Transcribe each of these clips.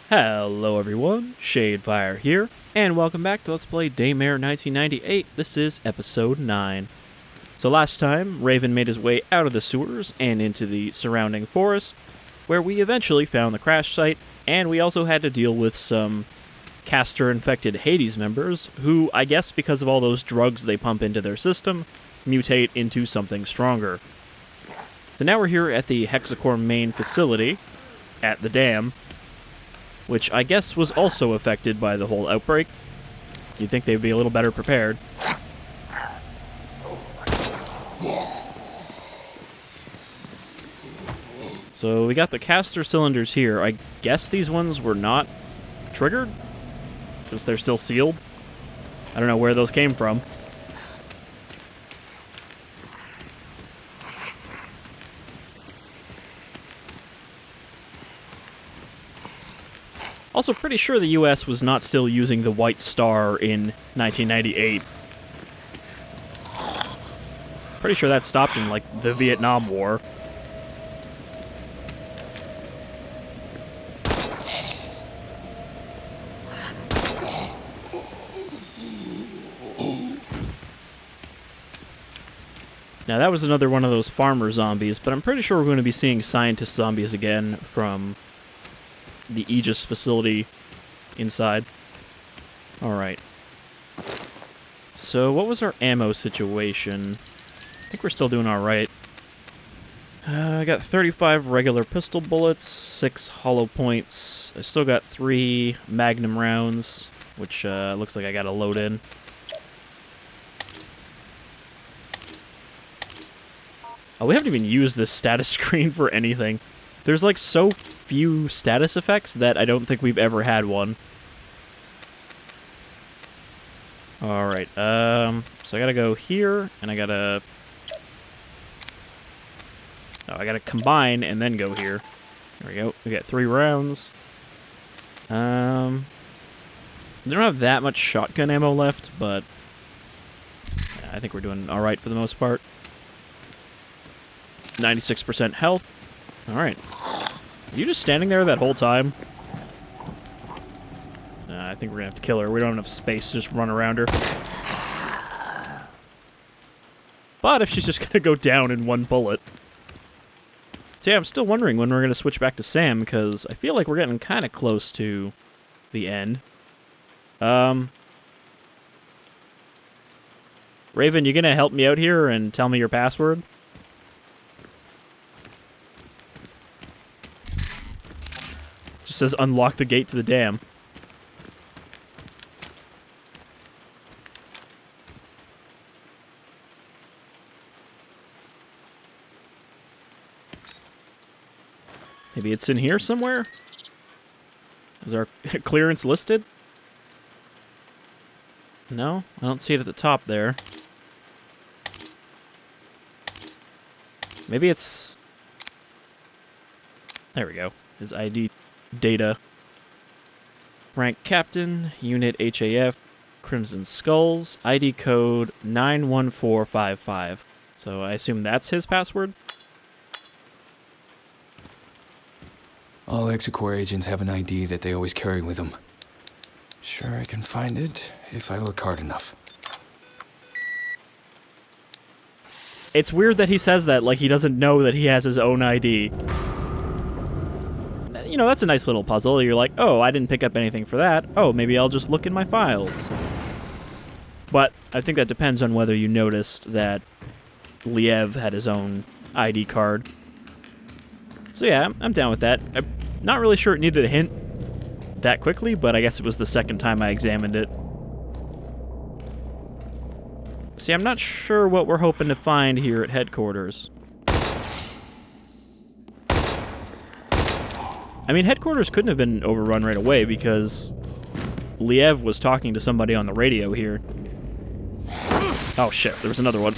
Hello everyone, Shadefire here, and welcome back to Let's Play Daymare 1998. This is Episode 9. So last time, Raven made his way out of the sewers and into the surrounding forest, where we eventually found the crash site, and we also had to deal with some caster-infected Hades members, who, I guess because of all those drugs they pump into their system, mutate into something stronger. So now we're here at the Hexa-core main facility, at the dam, which I guess was also affected by the whole outbreak. You'd think they'd be a little better prepared. So we got the caster cylinders here. I guess these ones were not triggered, since they're still sealed. I don't know where those came from. Also, pretty sure the US was not still using the White Star in 1998. Pretty sure that stopped in, like, the Vietnam War. Now, that was another one of those farmer zombies, but I'm pretty sure we're going to be seeing scientist zombies again from the Aegis facility inside. Alright. So, what was our ammo situation? I think we're still doing alright. I got 35 regular pistol bullets, 6 hollow points. I still got 3 magnum rounds, which looks like I gotta load in. Oh, we haven't even used this status screen for anything. There's like so few status effects that I don't think we've ever had one. Alright, so I gotta go here, and I gotta... Oh, I gotta combine and then go here. There we go. We got 3 rounds. We don't have that much shotgun ammo left, but yeah, I think we're doing alright for the most part. 96% health. Alright. Are you just standing there that whole time? I think we're gonna have to kill her. We don't have enough space to just run around her. But if she's just gonna go down in one bullet. So yeah, I'm still wondering when we're gonna switch back to Sam, because I feel like we're getting kind of close to the end. Raven, you gonna help me out here and tell me your password? Just says unlock the gate to the dam. Maybe it's in here somewhere? Is our clearance listed? No? I don't see it at the top there. Maybe it's... There we go. His ID data. Rank Captain, Unit HAF, Crimson Skulls, ID code 91455. So I assume that's his password? All Hexacore agents have an ID that they always carry with them. Sure, I can find it if I look hard enough. It's weird that he says that like he doesn't know that he has his own ID. You know, that's a nice little puzzle. You're like, oh, I didn't pick up anything for that. Oh, maybe I'll just look in my files. But I think that depends on whether you noticed that Liev had his own ID card. So yeah, I'm down with that. I'm not really sure it needed a hint that quickly, but I guess it was the second time I examined it. See, I'm not sure what we're hoping to find here at headquarters. I mean, headquarters couldn't have been overrun right away because Liev was talking to somebody on the radio here. Oh shit, there was another one.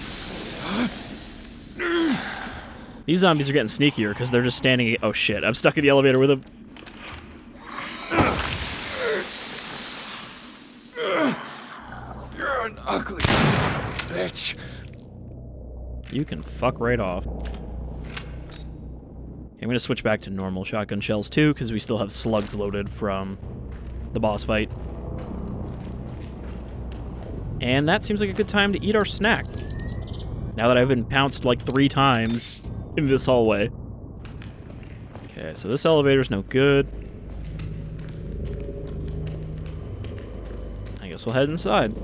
These zombies are getting sneakier because they're just standing... Oh shit, I'm stuck in the elevator with them. You're an ugly bitch. You can fuck right off. I'm going to switch back to normal shotgun shells too, because we still have slugs loaded from the boss fight. And that seems like a good time to eat our snack. Now that I've been pounced like 3 times in this hallway. Okay, so this elevator's no good. I guess we'll head inside.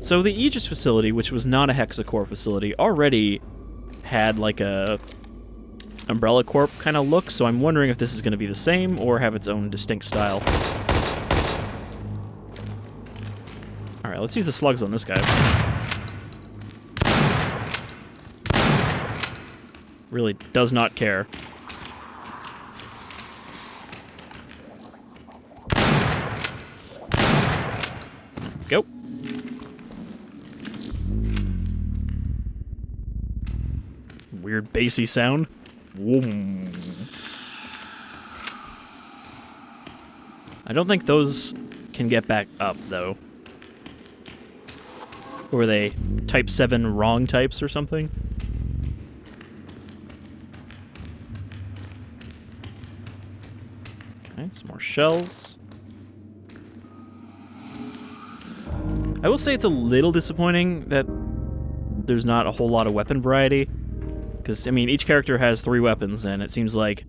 So the Aegis facility, which was not a Hexa-core facility, already had like a Umbrella Corp kind of look, so I'm wondering if this is going to be the same or have its own distinct style. Alright, let's use the slugs on this guy. Really does not care. Go. Weird bassy sound. Whoom. I don't think those can get back up, though. Or were they type 7 wrong types or something? Okay, some more shells. I will say it's a little disappointing that there's not a whole lot of weapon variety. Because, I mean, each character has 3 weapons, and it seems like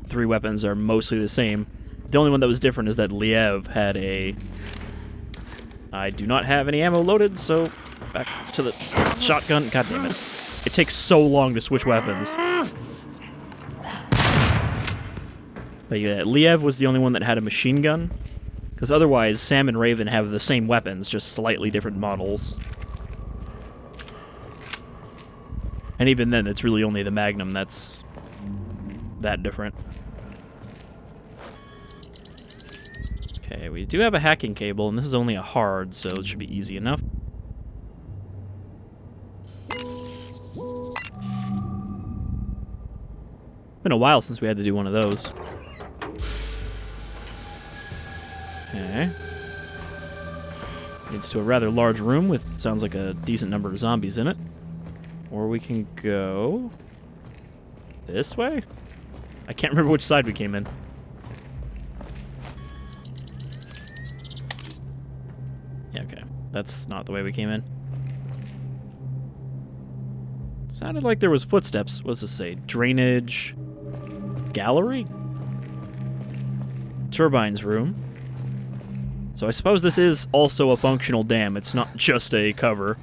3 weapons are mostly the same. The only one that was different is that Liev had a... I do not have any ammo loaded, so back to the shotgun. God damn it. It takes so long to switch weapons. But yeah, Liev was the only one that had a machine gun. Because otherwise, Sam and Raven have the same weapons, just slightly different models. And even then, it's really only the Magnum that's that different. Okay, we do have a hacking cable, and this is only a hard, so it should be easy enough. Been a while since we had to do one of those. Okay. Leads to a rather large room with, sounds like, a decent number of zombies in it. Or we can go this way? I can't remember which side we came in. Yeah, okay. That's not the way we came in. Sounded like there was footsteps. What does this say? Drainage gallery? Turbine's room. So I suppose this is also a functional dam. It's not just a cover.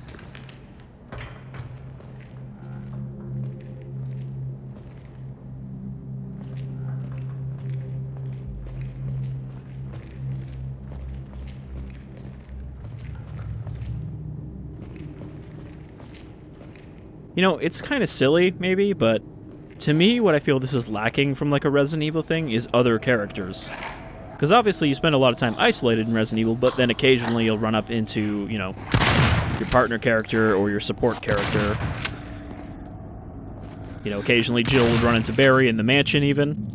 You know, it's kind of silly, maybe, but to me, what I feel this is lacking from, like, a Resident Evil thing is other characters. Because obviously you spend a lot of time isolated in Resident Evil, but then occasionally you'll run up into, you know, your partner character or your support character. You know, occasionally Jill would run into Barry in the mansion, even.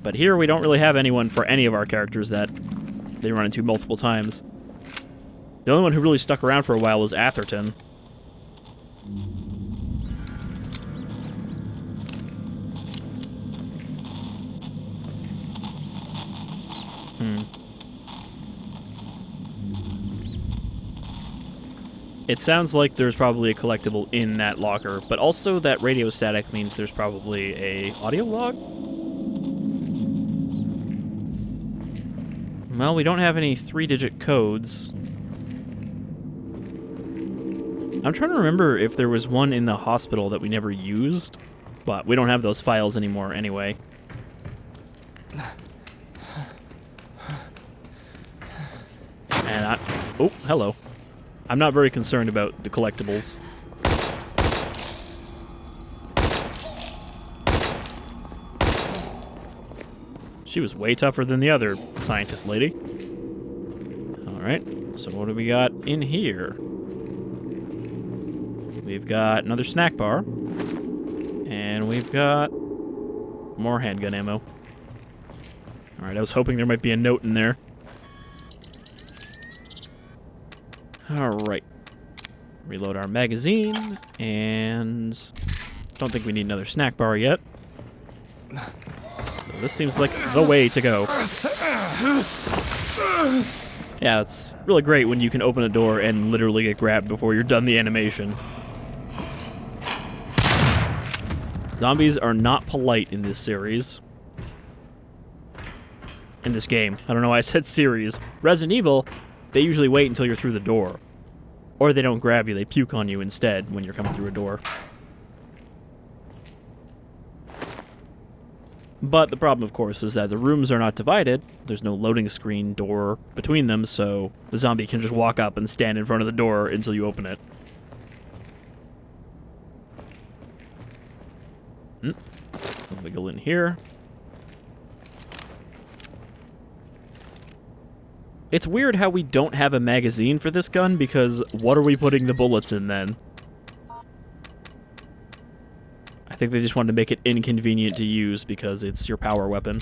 But here we don't really have anyone for any of our characters that they run into multiple times. The only one who really stuck around for a while was Atherton. It sounds like there's probably a collectible in that locker, but also that radio static means there's probably a audio log? Well, we don't have any 3-digit codes. I'm trying to remember if there was one in the hospital that we never used, but we don't have those files anymore anyway. And oh, hello. I'm not very concerned about the collectibles. She was way tougher than the other scientist lady. Alright, so what do we got in here? We've got another snack bar. And we've got more handgun ammo. Alright, I was hoping there might be a note in there. Alright. Reload our magazine, and don't think we need another snack bar yet. So this seems like the way to go. Yeah, it's really great when you can open a door and literally get grabbed before you're done the animation. Zombies are not polite in this series. In this game. I don't know why I said series. Resident Evil, they usually wait until you're through the door. Or they don't grab you, they puke on you instead when you're coming through a door. But the problem, of course, is that the rooms are not divided. There's no loading screen door between them, so the zombie can just walk up and stand in front of the door until you open it. Wiggle in here. It's weird how we don't have a magazine for this gun, because what are we putting the bullets in then? I think they just wanted to make it inconvenient to use because it's your power weapon.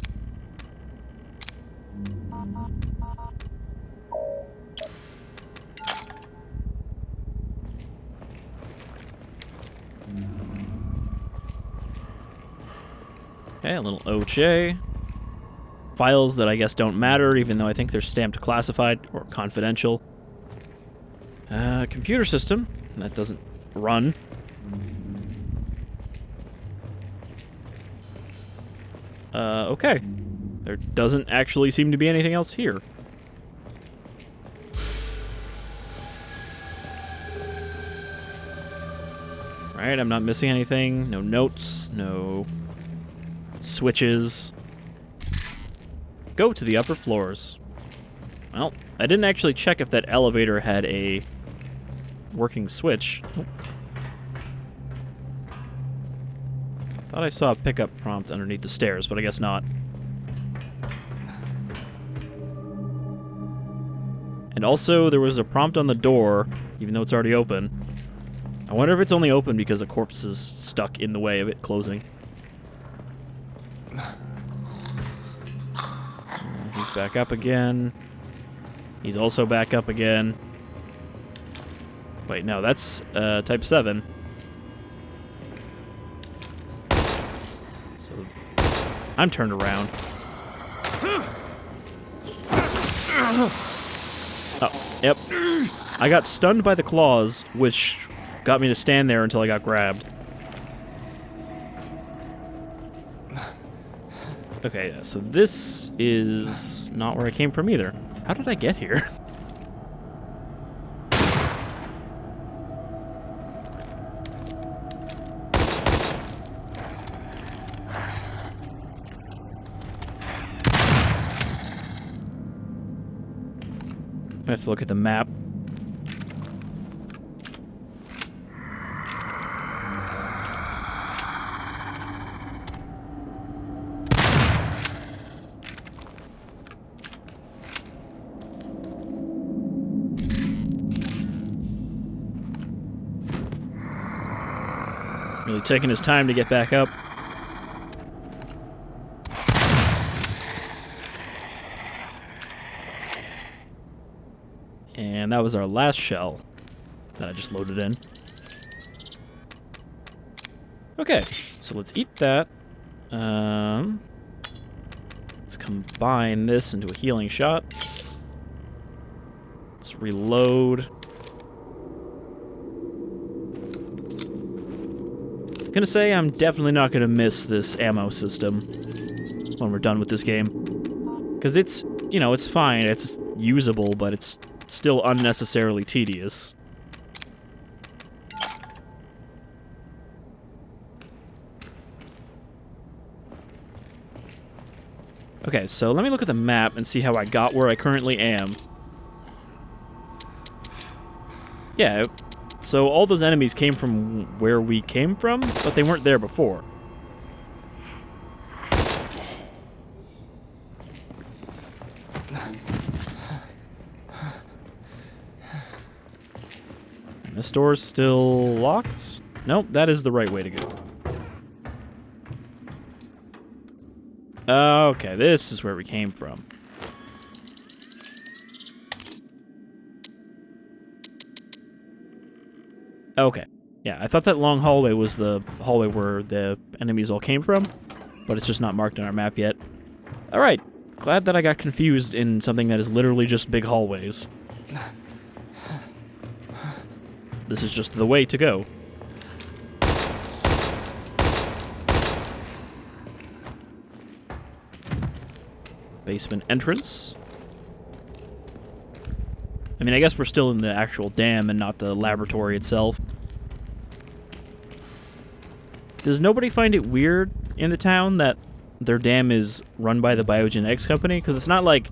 Okay, a little OJ. Files that I guess don't matter, even though I think they're stamped classified or confidential. Computer system. That doesn't run. Okay. There doesn't actually seem to be anything else here. Alright, I'm not missing anything. No notes, no switches. Go to the upper floors. Well, I didn't actually check if that elevator had a working switch. Oh. Thought I saw a pickup prompt underneath the stairs, but I guess not. And also, there was a prompt on the door, even though it's already open. I wonder if it's only open because a corpse is stuck in the way of it closing. He's back up again. He's also back up again. Wait, no, that's type 7. So I'm turned around. Oh, yep. I got stunned by the claws, which got me to stand there until I got grabbed. Okay, so this is not where I came from either. How did I get here? I have to look at the map. Really taking his time to get back up. And that was our last shell that I just loaded in. Okay, so let's eat that. Let's combine this into a healing shot. Let's reload. I'm gonna say I'm definitely not gonna miss this ammo system when we're done with this game. Because it's, you know, it's fine, it's usable, but it's still unnecessarily tedious. Okay, so let me look at the map and see how I got where I currently am. Yeah, so all those enemies came from where we came from, but they weren't there before. And this door's still locked? Nope, that is the right way to go. Okay, this is where we came from. Okay. Yeah, I thought that long hallway was the hallway where the enemies all came from, but it's just not marked on our map yet. Alright, glad that I got confused in something that is literally just big hallways. This is just the way to go. Basement entrance. I mean, I guess we're still in the actual dam and not the laboratory itself. Does nobody find it weird in the town that their dam is run by the Biogenetics company? Because it's not, like,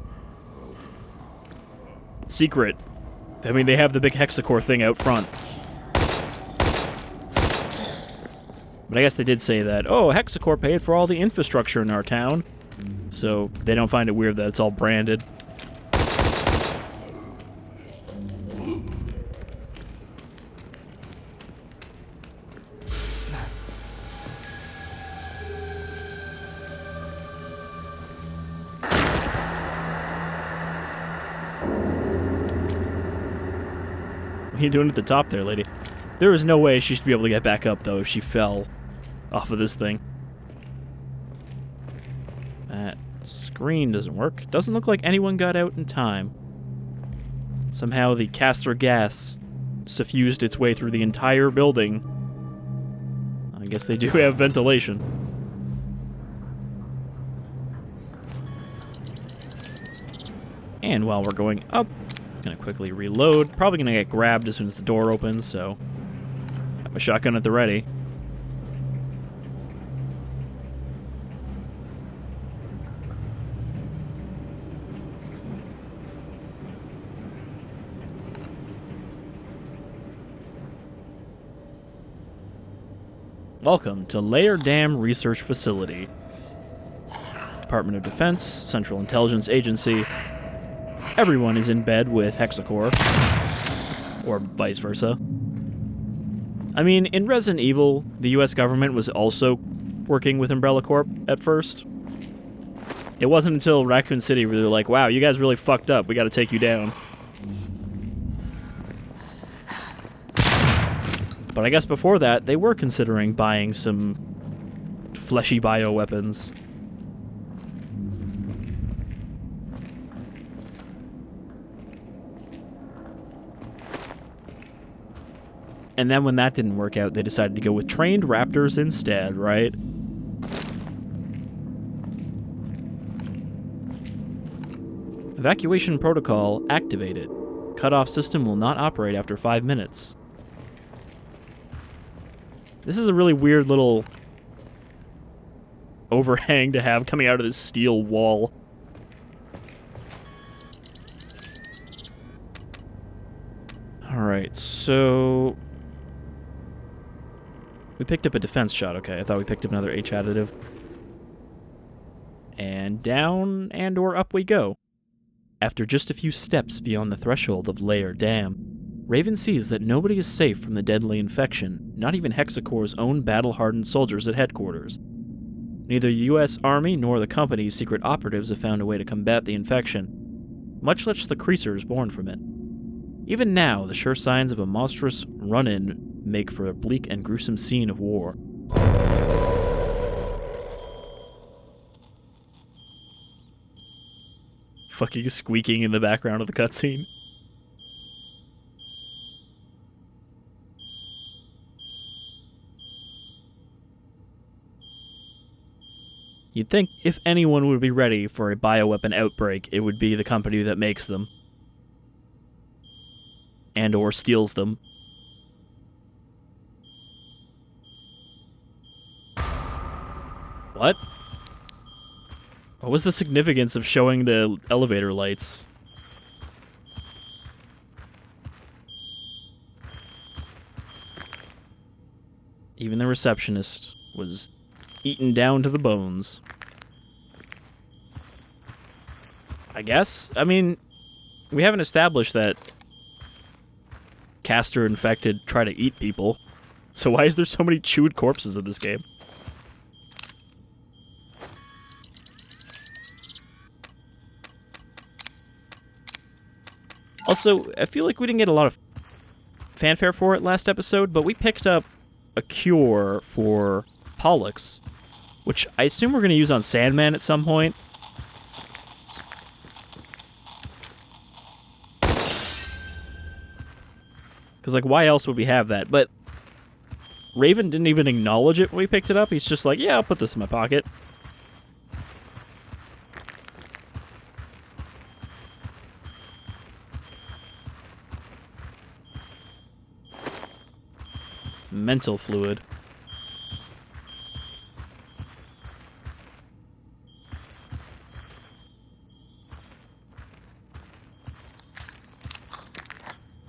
secret. I mean, they have the big Hexa-core thing out front. But I guess they did say that, oh, Hexa-core paid for all the infrastructure in our town. So they don't find it weird that it's all branded. What are you doing at the top there, lady? There is no way she should be able to get back up, though, if she fell off of this thing. That screen doesn't work. Doesn't look like anyone got out in time. Somehow the castor gas suffused its way through the entire building. I guess they do have ventilation. And while we're going up, gonna quickly reload. Probably gonna get grabbed as soon as the door opens, so have a shotgun at the ready. Welcome to Layer Dam Research Facility. Department of Defense, Central Intelligence Agency. Everyone is in bed with Hexa-core. Or vice versa. I mean, in Resident Evil, the US government was also working with Umbrella Corp at first. It wasn't until Raccoon City where they were like, wow, you guys really fucked up, we gotta take you down. But I guess before that, they were considering buying some fleshy bioweapons. And then when that didn't work out, they decided to go with trained raptors instead, right? Evacuation protocol activated. Cutoff system will not operate after 5 minutes. This is a really weird little overhang to have coming out of this steel wall. Alright, so we picked up a defense shot, okay. I thought we picked up another H additive. And down and or up we go. After just a few steps beyond the threshold of Layer Dam, Raven sees that nobody is safe from the deadly infection, not even Hexa-core's own battle-hardened soldiers at headquarters. Neither the US Army nor the company's secret operatives have found a way to combat the infection, much less the creatures born from it. Even now, the sure signs of a monstrous run-in make for a bleak and gruesome scene of war. Fucking squeaking in the background of the cutscene. You'd think if anyone would be ready for a bioweapon outbreak, it would be the company that makes them. And or steals them. What? What was the significance of showing the elevator lights? Even the receptionist was eaten down to the bones. I guess? I mean, we haven't established that Castor infected try to eat people. So why is there so many chewed corpses in this game? Also, I feel like we didn't get a lot of fanfare for it last episode, but we picked up a cure for Pollux, which I assume we're going to use on Sandman at some point. Because, like, why else would we have that? But Raven didn't even acknowledge it when we picked it up. He's just like, yeah, I'll put this in my pocket. Mental fluid.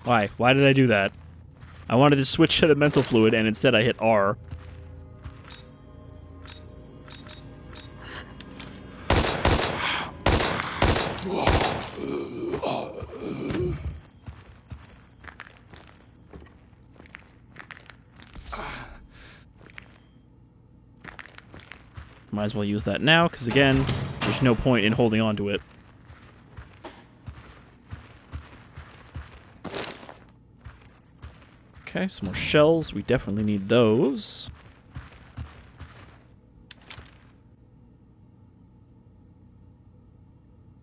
Why? Why did I do that? I wanted to switch to the mental fluid, and instead I hit R. Might as well use that now, because again, there's no point in holding on to it. Okay, some more shells. We definitely need those.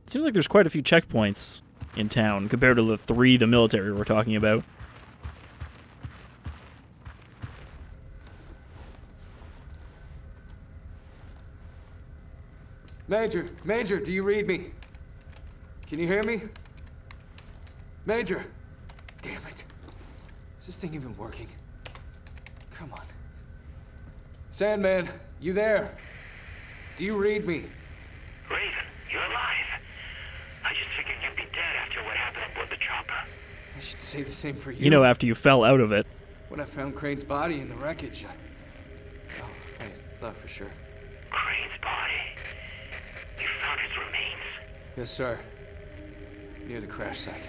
It seems like there's quite a few checkpoints in town compared to the 3 the military were talking about. Major, do you read me? Can you hear me? Major! Damn it. Is this thing even working? Come on. Sandman, you there? Do you read me? Raven, you're alive. I just figured you'd be dead after what happened aboard the chopper. I should say the same for you. You know, after you fell out of it. When I found Crane's body in the wreckage, I thought for sure. Crane's body? You found his remains? Yes, sir. Near the crash site.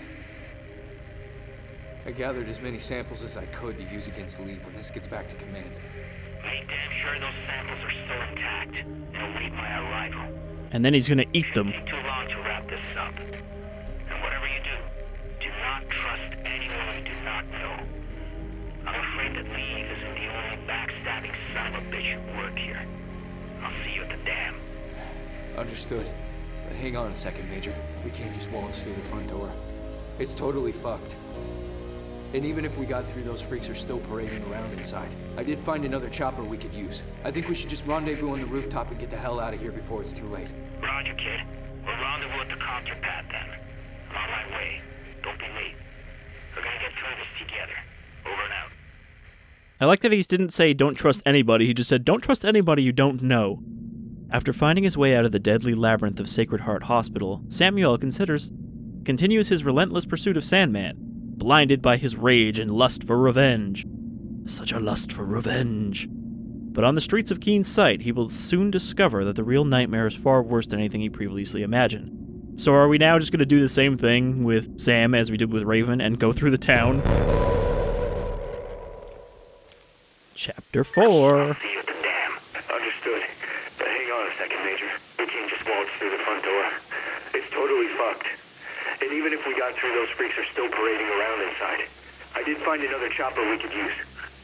I gathered as many samples as I could to use against Leave when this gets back to command. Make damn sure those samples are still intact and await my arrival. And then he's gonna eat them. It'll take too long to wrap this up. And whatever you do not trust anyone you do not know. I'm afraid that Leave isn't the only backstabbing son of a bitch who work here. I'll see you at the dam. Understood. But hang on a second, Major. We can't just waltz through the front door. It's totally fucked. And even if we got through, those freaks are still parading around inside. I did find another chopper we could use. I think we should just rendezvous on the rooftop and get the hell out of here before it's too late. Roger, kid. We'll rendezvous at the copter pad then. I'm on my way. Don't be late. We're gonna get through this together. Over and out. I like that he didn't say don't trust anybody, he just said don't trust anybody you don't know. After finding his way out of the deadly labyrinth of Sacred Heart Hospital, Samuel continues his relentless pursuit of Sandman, blinded by his rage and lust for revenge. Such a lust for revenge. But on the streets of Keen's Sight, he will soon discover that the real nightmare is far worse than anything he previously imagined. So are we now just going to do the same thing with Sam as we did with Raven and go through the town? Chapter 4. I'll see you at the dam. Understood. But hang on a second, Major. We can't just waltz through the front door. It's totally fucked. And even if we got through, those freaks are still parading around inside. I did find another chopper we could use.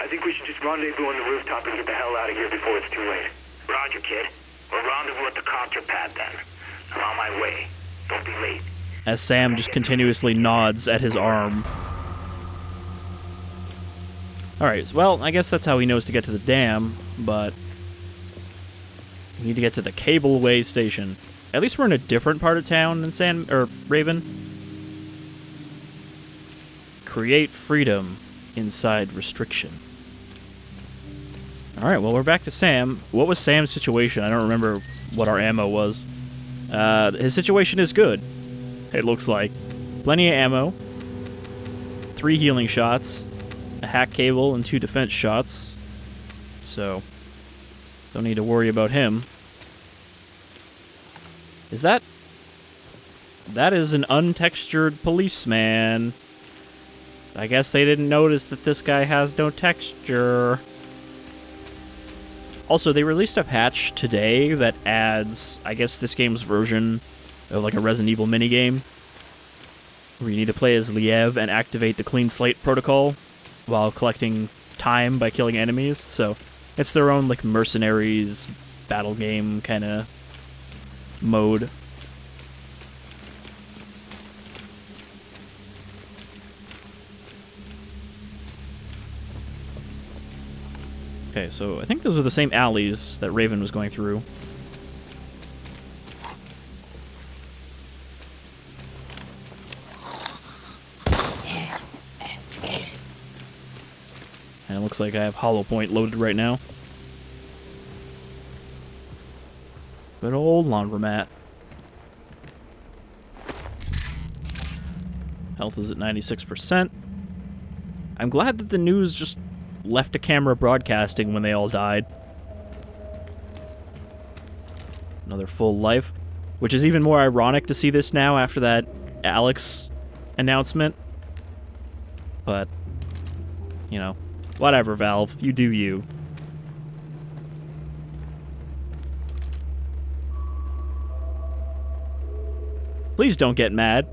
I think we should just rendezvous on the rooftop and get the hell out of here before it's too late. Roger, kid. We'll rendezvous at the copter pad then. I'm on my way. Don't be late. As Sam just continuously nods at his arm. Alright, well, I guess that's how he knows to get to the dam, but we need to get to the cableway station. At least we're in a different part of town than Raven. Create freedom inside restriction. Alright, well, we're back to Sam. What was Sam's situation? I don't remember what our ammo was. His situation is good, it looks like. Plenty of ammo. 3 healing shots. A hack cable and 2 defense shots. So, don't need to worry about him. Is that... That is an untextured policeman. I guess they didn't notice that this guy has no texture. Also, they released a patch today that adds, I guess, this game's version of like a Resident Evil minigame, where you need to play as Liev and activate the Clean Slate protocol while collecting time by killing enemies. So it's their own like mercenaries battle game kind of mode. Okay, so I think those are the same alleys that Raven was going through. And it looks like I have Hollow Point loaded right now. Good old laundromat. Health is at 96%. I'm glad that the news just left a camera broadcasting when they all died. Another full life, which is even more ironic to see this now after that Alex announcement. But, you know, whatever, Valve. You do you. Please don't get mad.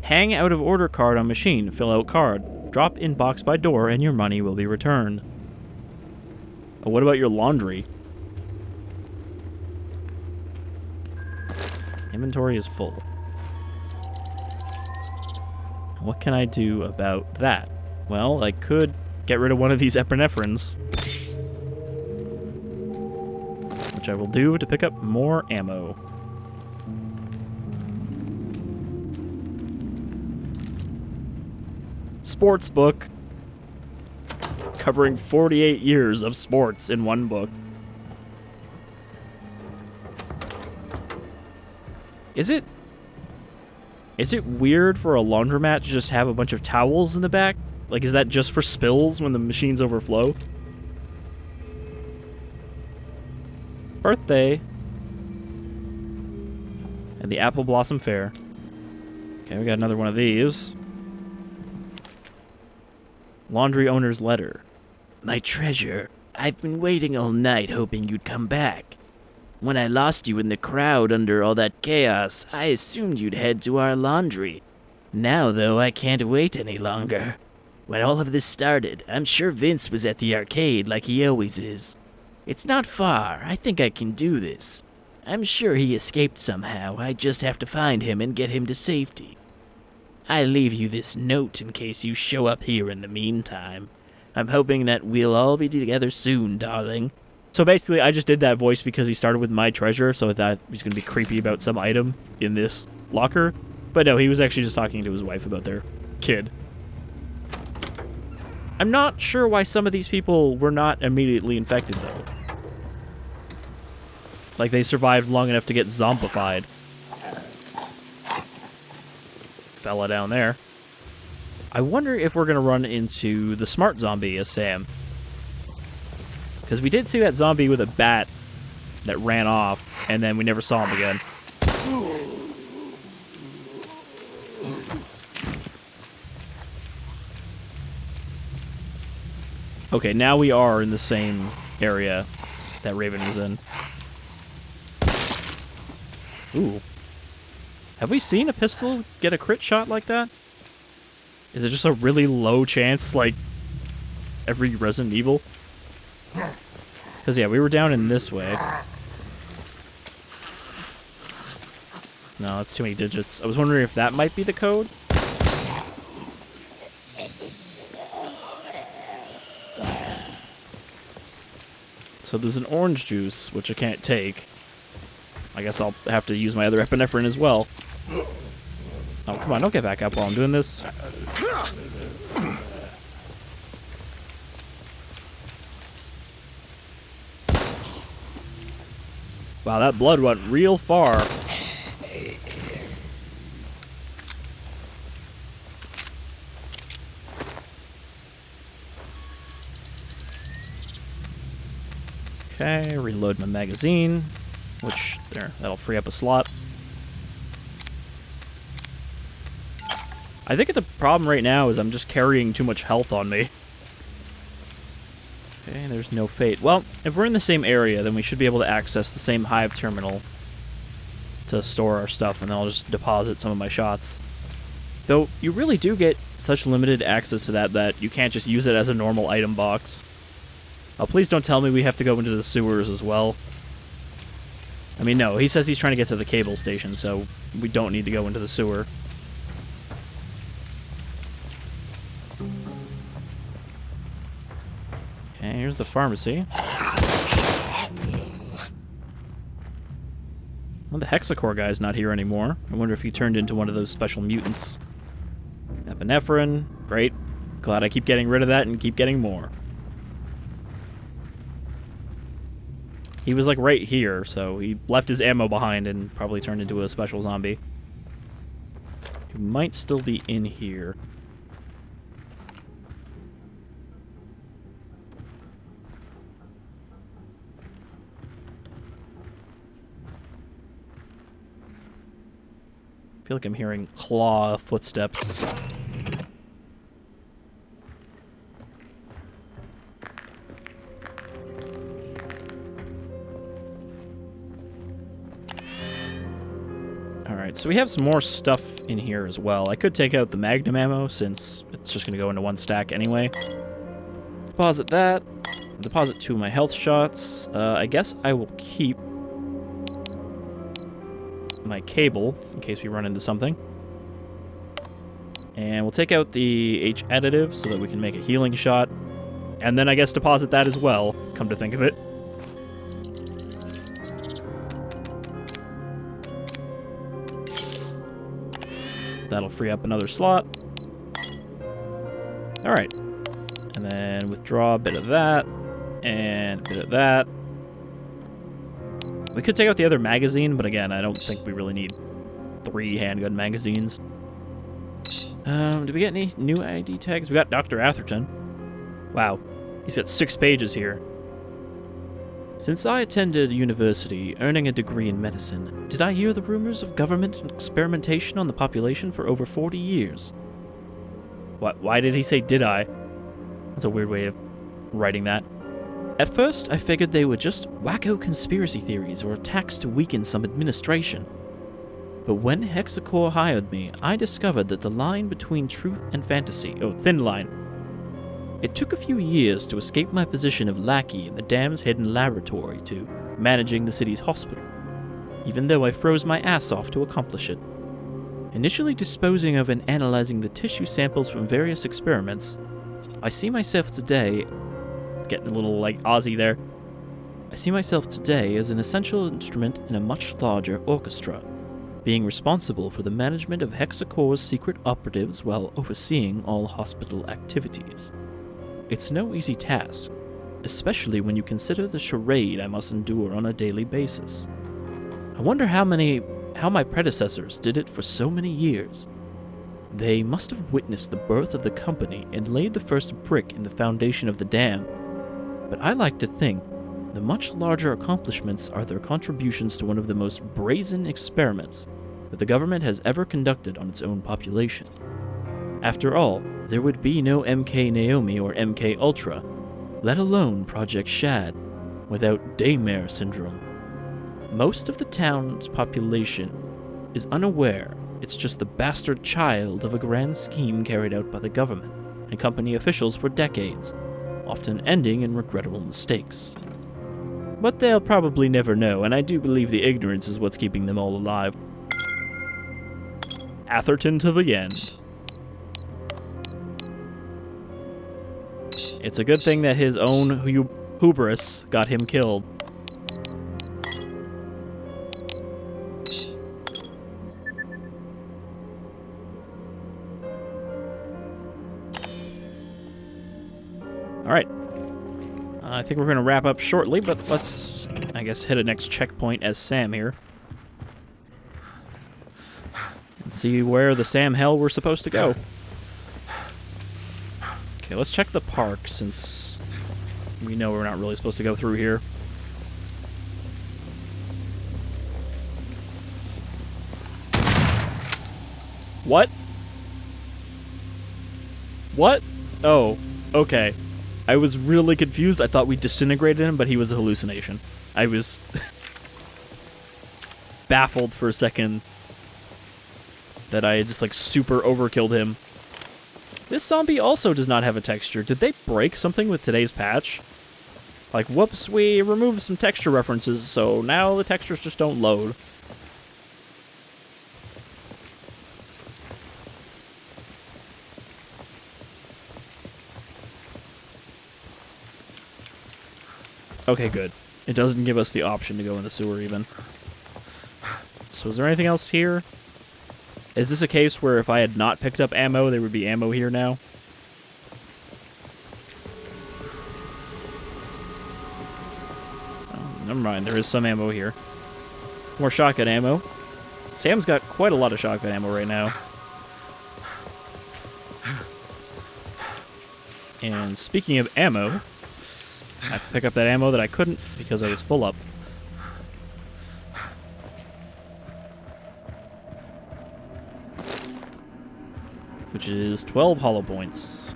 Hang out of order card on machine. Fill out card. Drop in box by door and your money will be returned. Oh, what about your laundry? Inventory is full. What can I do about that? Well, I could get rid of one of these epinephrines, which I will do to pick up more ammo. Sports book. Covering 48 years of sports in one book. Is it weird for a laundromat to just have a bunch of towels in the back? Like, is that just for spills when the machines overflow? Birthday. At the Apple Blossom Fair. Okay, we got another one of these. Laundry owner's letter. My treasure, I've been waiting all night hoping you'd come back. When I lost you in the crowd under all that chaos, I assumed you'd head to our laundry. Now, though, I can't wait any longer. When all of this started, I'm sure Vince was at the arcade like he always is. It's not far. I think I can do this. I'm sure he escaped somehow. I just have to find him and get him to safety. I leave you this note in case you show up here in the meantime. I'm hoping that we'll all be together soon, darling. So basically, I just did that voice because he started with my treasure, so I thought he was going to be creepy about some item in this locker. But no, he was actually just talking to his wife about their kid. I'm not sure why some of these people were not immediately infected, though. Like, they survived long enough to get zombified. Fella down there. I wonder if we're going to run into the smart zombie as Sam. Because we did see that zombie with a bat that ran off, and then we never saw him again. Okay, now we are in the same area that Raven was in. Ooh. Have we seen a pistol get a crit shot like that? Is it just a really low chance, like every Resident Evil? Because, yeah, we were down in this way. No, that's too many digits. I was wondering if that might be the code. So there's an orange juice, which I can't take. I guess I'll have to use my other epinephrine as well. Oh, come on, don't get back up while I'm doing this. Wow, that blood went real far. Okay, reload my magazine, which, there, that'll free up a slot. I think the problem right now is I'm just carrying too much health on me. Okay, there's no fate. Well, if we're in the same area, then we should be able to access the same hive terminal to store our stuff, and then I'll just deposit some of my shots. Though, you really do get such limited access to that you can't just use it as a normal item box. Oh, please don't tell me we have to go into the sewers as well. I mean, no, he says he's trying to get to the cable station, so we don't need to go into the sewer. Okay, here's the pharmacy. Well, the Hexa-core guy's not here anymore. I wonder if he turned into one of those special mutants. Epinephrine. Great. Glad I keep getting rid of that and keep getting more. He was, like, right here, so he left his ammo behind and probably turned into a special zombie. He might still be in here. I feel like I'm hearing claw footsteps. Alright, so we have some more stuff in here as well. I could take out the magnum ammo since it's just going to go into one stack anyway. Deposit that. Deposit 2 of my health shots. I guess I will keep my cable in case we run into something. And we'll take out the H additive so that we can make a healing shot. And then I guess deposit that as well, come to think of it. That'll free up another slot. Alright. And then withdraw a bit of that. And a bit of that. We could take out the other magazine, but again, I don't think we really need 3 handgun magazines. Did we get any new ID tags? We got Dr. Atherton. Wow. He's got 6 pages here. Since I attended university, earning a degree in medicine, did I hear the rumors of government experimentation on the population for over 40 years? What? Why did he say did I? That's a weird way of writing that. At first, I figured they were just wacko conspiracy theories or attacks to weaken some administration. But when Hexa-core hired me, I discovered that the line between truth and fantasy, thin line. It took a few years to escape my position of lackey in the dam's hidden laboratory to managing the city's hospital, even though I froze my ass off to accomplish it. Initially disposing of and analyzing the tissue samples from various experiments, I see myself today... Getting a little, like, Aussie there. I see myself today as an essential instrument in a much larger orchestra, being responsible for the management of Hexa-core's secret operatives while overseeing all hospital activities. It's no easy task, especially when you consider the charade I must endure on a daily basis. I wonder how my predecessors did it for so many years. They must have witnessed the birth of the company and laid the first brick in the foundation of the dam. But I like to think the much larger accomplishments are their contributions to one of the most brazen experiments that the government has ever conducted on its own population. After all, there would be no MK Naomi or MK Ultra, let alone Project Shad, without Daymare syndrome. Most of the town's population is unaware it's just the bastard child of a grand scheme carried out by the government and company officials for decades, often ending in regrettable mistakes. But they'll probably never know, and I do believe the ignorance is what's keeping them all alive. Atherton to the end. It's a good thing that his own hubris got him killed. Alright. I think we're going to wrap up shortly, but let's, I guess, hit a next checkpoint as Sam here. And see where the Sam hell we're supposed to go. Okay, let's check the park, since we know we're not really supposed to go through here. What? What? Oh, okay. I was really confused. I thought we disintegrated him, but he was a hallucination. I was baffled for a second that I just, like, super overkilled him. This zombie also does not have a texture. Did they break something with today's patch? Like, whoops, we removed some texture references, so now the textures just don't load. Okay, good. It doesn't give us the option to go in the sewer, even. So is there anything else here? Is this a case where if I had not picked up ammo, there would be ammo here now? Oh, never mind, there is some ammo here. More shotgun ammo. Sam's got quite a lot of shotgun ammo right now. And speaking of ammo, I have to pick up that ammo that I couldn't because I was full up. Which is 12 hollow points.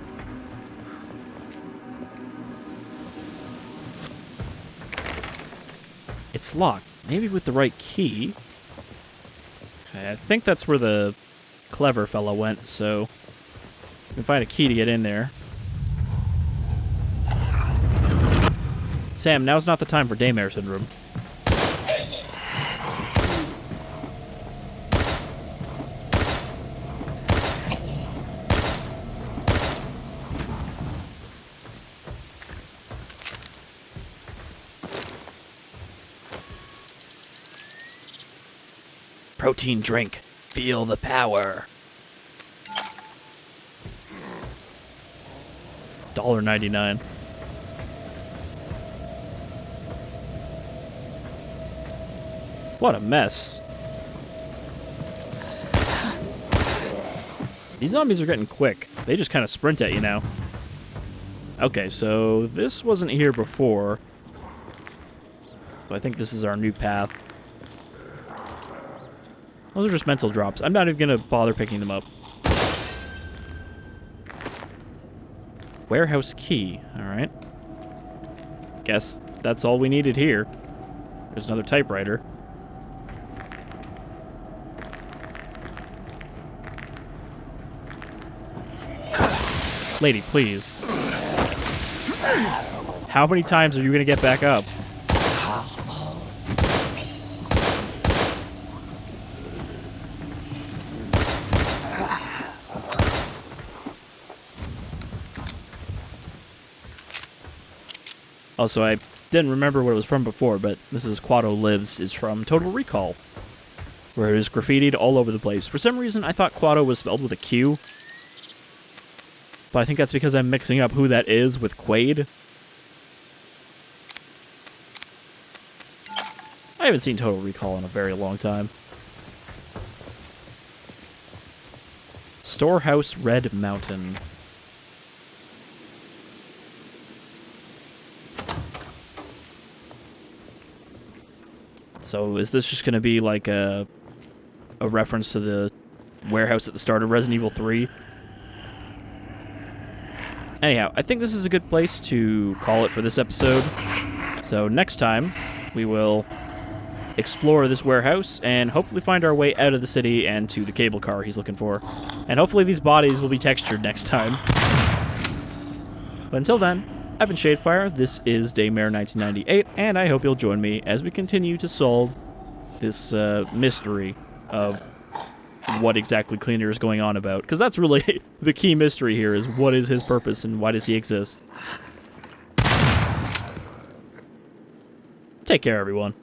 It's locked. Maybe with the right key. Okay, I think that's where the clever fella went, so we can find a key to get in there. Sam, now's not the time for Daymare syndrome. Protein drink. Feel the power. $1.99. What a mess. These zombies are getting quick. They just kind of sprint at you now. Okay, so this wasn't here before. So I think this is our new path. Those are just mental drops. I'm not even going to bother picking them up. Warehouse key. Alright. Guess that's all we needed here. There's another typewriter. Lady, please. How many times are you going to get back up? Also, I didn't remember what it was from before, but this is Quado Lives is from Total Recall, where it is graffitied all over the place. For some reason, I thought Quado was spelled with a Q, but I think that's because I'm mixing up who that is with Quaid. I haven't seen Total Recall in a very long time. Storehouse Red Mountain. So is this just going to be like a reference to the warehouse at the start of Resident Evil 3? Anyhow, I think this is a good place to call it for this episode. So next time, we will explore this warehouse and hopefully find our way out of the city and to the cable car he's looking for. And hopefully these bodies will be textured next time. But until then, I've been Shadefire, this is Daymare 1998, and I hope you'll join me as we continue to solve this mystery of what exactly Cleaner is going on about. Because that's really the key mystery here, is what is his purpose and why does he exist. Take care, everyone.